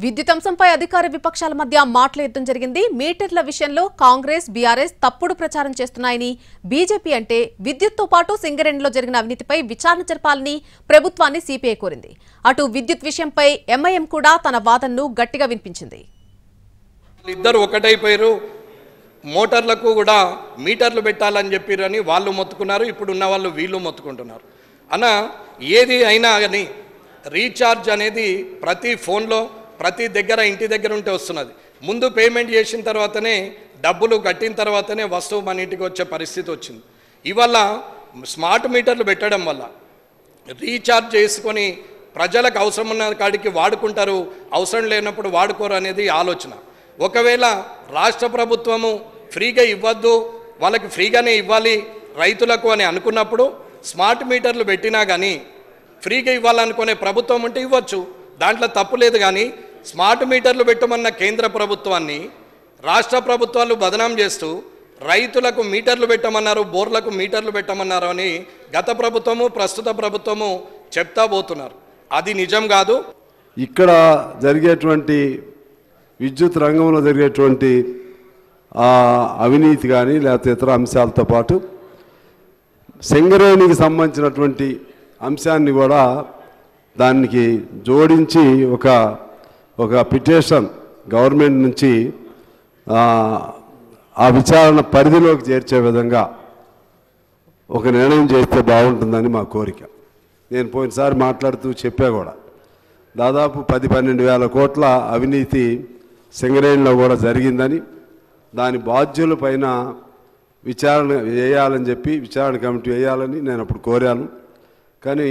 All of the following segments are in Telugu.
విద్యుత్ అంశంపై అధికార విపక్షాల మధ్య మాటల యుద్ధం జరిగింది. మీటర్ల విషయంలో కాంగ్రెస్, బీఆర్ఎస్ తప్పుడు ప్రచారం చేస్తున్నాయని, బీజేపీ అంటే విద్యుత్తో పాటు సింగరేణిలో జరిగిన అవినీతిపై విచారణ జరపాలని ప్రభుత్వాన్ని సిపిఐ కోరింది. అటు విద్యుత్ విషయంపై ఎంఐఎం కూడా తన వాదనను గట్టిగా వినిపించింది. ఇద్దరు ఒకటైపోయారు, మోటార్లకు కూడా మీటర్లు పెట్టాలని చెప్పిరని వాళ్ళు మొత్తుకున్నారు. ఇప్పుడు ఉన్న వాళ్ళు వీళ్ళు మొత్తుకుంటున్నారు. అన్న ఏది అయినా కానీ రీఛార్జ్ అనేది ప్రతి ఫోన్లో ప్రతి దగ్గర ఇంటి దగ్గర ఉంటే వస్తున్నది. ముందు పేమెంట్ చేసిన తర్వాతనే డబ్బులు కట్టిన తర్వాతనే వస్తువు మన ఇంటికి వచ్చే పరిస్థితి వచ్చింది. ఇవాళ స్మార్ట్ మీటర్లు పెట్టడం వల్ల రీఛార్జ్ చేసుకొని ప్రజలకు అవసరం ఉన్న కాడికి వాడుకుంటారు, అవసరం లేనప్పుడు వాడుకోరు అనేది ఆలోచన. ఒకవేళ రాష్ట్ర ప్రభుత్వము ఫ్రీగా ఇవ్వద్దు, వాళ్ళకి ఫ్రీగానే ఇవ్వాలి రైతులకు అని అనుకున్నప్పుడు స్మార్ట్ మీటర్లు పెట్టినా కానీ ఫ్రీగా ఇవ్వాలనుకునే ప్రభుత్వం ఉంటే ఇవ్వచ్చు, దాంట్లో తప్పు లేదు. కానీ స్మార్ట్ మీటర్లు పెట్టమన్న కేంద్ర ప్రభుత్వాన్ని రాష్ట్ర ప్రభుత్వాలు బదనాం చేస్తూ రైతులకు మీటర్లు పెట్టమన్నారు, బోర్లకు మీటర్లు పెట్టమన్నారు అని గత ప్రభుత్వము ప్రస్తుత ప్రభుత్వము చెప్తా పోతున్నారు. అది నిజం కాదు. ఇక్కడ జరిగేటువంటి విద్యుత్ రంగంలో జరిగేటువంటి అవినీతి కానీ లేకపోతే ఇతర అంశాలతో పాటు సింగరేణికి సంబంధించినటువంటి అంశాన్ని కూడా దానికి జోడించి ఒక పిటిషన్ గవర్నమెంట్ నుంచి ఆ విచారణ పరిధిలోకి చేర్చే విధంగా ఒక నిర్ణయం చేస్తే బాగుంటుందని మా కోరిక. నేను పోయినసారి మాట్లాడుతూ చెప్పా కూడా, దాదాపు 10-12 వేల కోట్ల అవినీతి సింగరేణిలో కూడా జరిగిందని, దాని బాధ్యుల పైన విచారణ వేయాలని చెప్పి విచారణ కమిటీ వేయాలని నేను అప్పుడు కోరాను. కానీ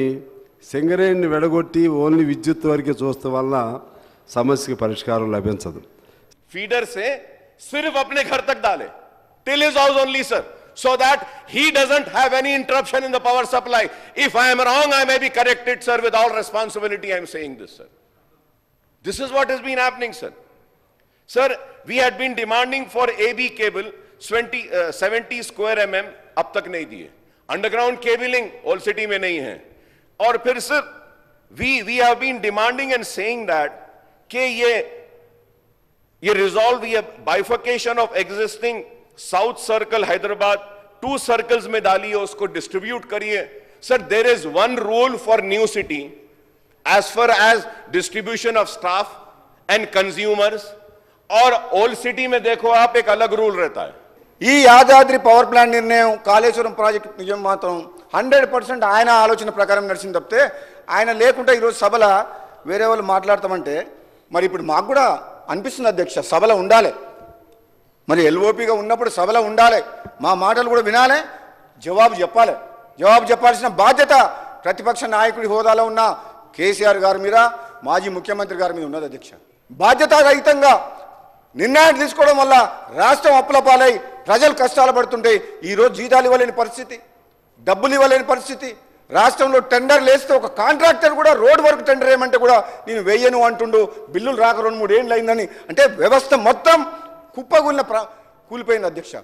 సింగరేణిని వెడగొట్టి ఓన్లీ విద్యుత్ వరకే చూస్తే వల్ల సమస్యకి పరిష్కారం లభించదు. फीडर से सिर्फ अपने घर तक डाले till his house only, sir, so that he doesn't have any interruption in the power supply. If I am wrong, I may be corrected, sir. With all responsibility, I am saying this, sir. This is what has been happening, sir. Sir, we had been demanding for AB cable 70 square mm, अब तक नहीं दिए. Underground cabling all city में नहीं है. और फिर sir, we have been demanding and saying that कि ये resolve ये bifurcation of existing South Circle Hyderabad 2 circles में डालिए, उसको distribute करिए. Sir, there is one rule for new city as far as distribution of staff and consumers. और ओल्ड सिटी में देखो आप, एक अलग रूल रहता है. ఈ యాదాద్రి పవర్ ప్లాంట్ నిర్ణయం, కాళేశ్వరం ప్రాజెక్ట్ నిజం మాత్రం 100% ఆయన ఆలోచన ప్రకారం నడిచింది తప్పితే ఆయన లేకుంటే ఈరోజు సభలో వేరే వాళ్ళు మాట్లాడతామంటే మరి ఇప్పుడు మాకు కూడా అనిపిస్తుంది అధ్యక్ష, సభలో ఉండాలి. మరి ఎల్ఓపిగా ఉన్నప్పుడు సభలో ఉండాలి, మా మాటలు కూడా వినాలి, జవాబు చెప్పాలి. జవాబు చెప్పాల్సిన బాధ్యత ప్రతిపక్ష నాయకుడి హోదాలో ఉన్న కేసీఆర్ గారి మీద, మాజీ ముఖ్యమంత్రి గారి మీద ఉన్నది అధ్యక్ష. బాధ్యతారహితంగా నిర్ణయాలు తీసుకోవడం వల్ల రాష్ట్రం అప్పుల పాలై ప్రజలు కష్టాలు పడుతుంటే ఈరోజు జీతాలు ఇవ్వలేని పరిస్థితి, డబ్బులు ఇవ్వలేని పరిస్థితి. రాష్ట్రంలో టెండర్లు వేస్తే ఒక కాంట్రాక్టర్ కూడా రోడ్ వర్క్ టెండర్ ఏమంటే కూడా నేను వేయను అంటుండు, బిల్లులు రాక 2-3 ఏళ్ళు అయిందని. అంటే వ్యవస్థ మొత్తం కూలిపోయింది అధ్యక్ష.